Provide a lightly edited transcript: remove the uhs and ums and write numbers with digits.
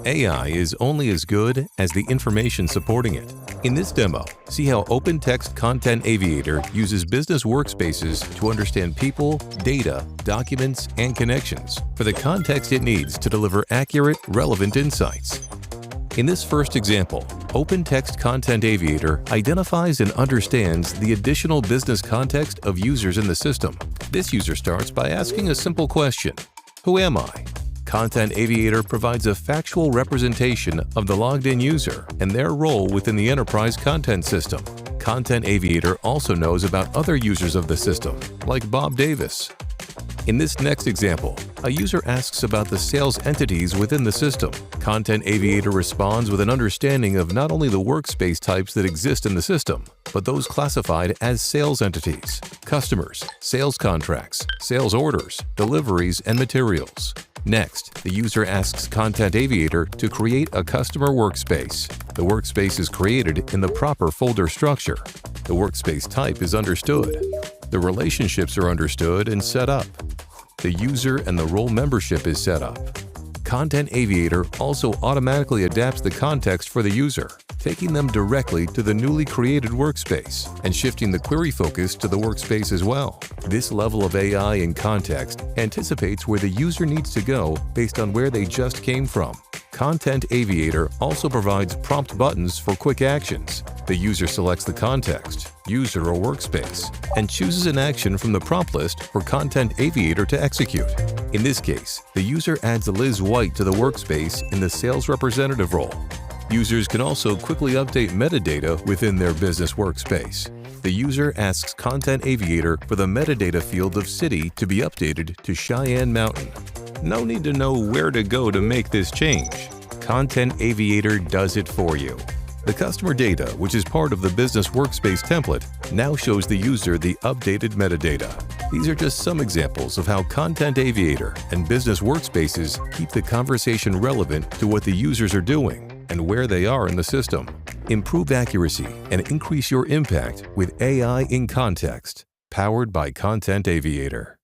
AI is only as good as the information supporting it. In this demo, see how OpenText Content Aviator uses business workspaces to understand people, data, documents, and connections for the context it needs to deliver accurate, relevant insights. In this first example, OpenText Content Aviator identifies and understands the additional business context of users in the system. This user starts by asking a simple question: who am I? Content Aviator provides a factual representation of the logged-in user and their role within the enterprise content system. Content Aviator also knows about other users of the system, like Bob Davis. In this next example, a user asks about the sales entities within the system. Content Aviator responds with an understanding of not only the workspace types that exist in the system, but those classified as sales entities: customers, sales contracts, sales orders, deliveries, and materials. Next, the user asks Content Aviator to create a customer workspace. The workspace is created in the proper folder structure. The workspace type is understood. The relationships are understood and set up. The user and the role membership is set up. Content Aviator also automatically adapts the context for the user, taking them directly to the newly created workspace and shifting the query focus to the workspace as well. This level of AI in context anticipates where the user needs to go based on where they just came from. Content Aviator also provides prompt buttons for quick actions. The user selects the context, user or workspace, and chooses an action from the prompt list for Content Aviator to execute. In this case, the user adds Liz White to the workspace in the sales representative role. Users can also quickly update metadata within their business workspace. The user asks Content Aviator for the metadata field of city to be updated to Cheyenne Mountain. No need to know where to go to make this change. Content Aviator does it for you. The customer data, which is part of the business workspace template, now shows the user the updated metadata. These are just some examples of how Content Aviator and business workspaces keep the conversation relevant to what the users are doing and where they are in the system. Improve accuracy and increase your impact with AI in context, powered by Content Aviator.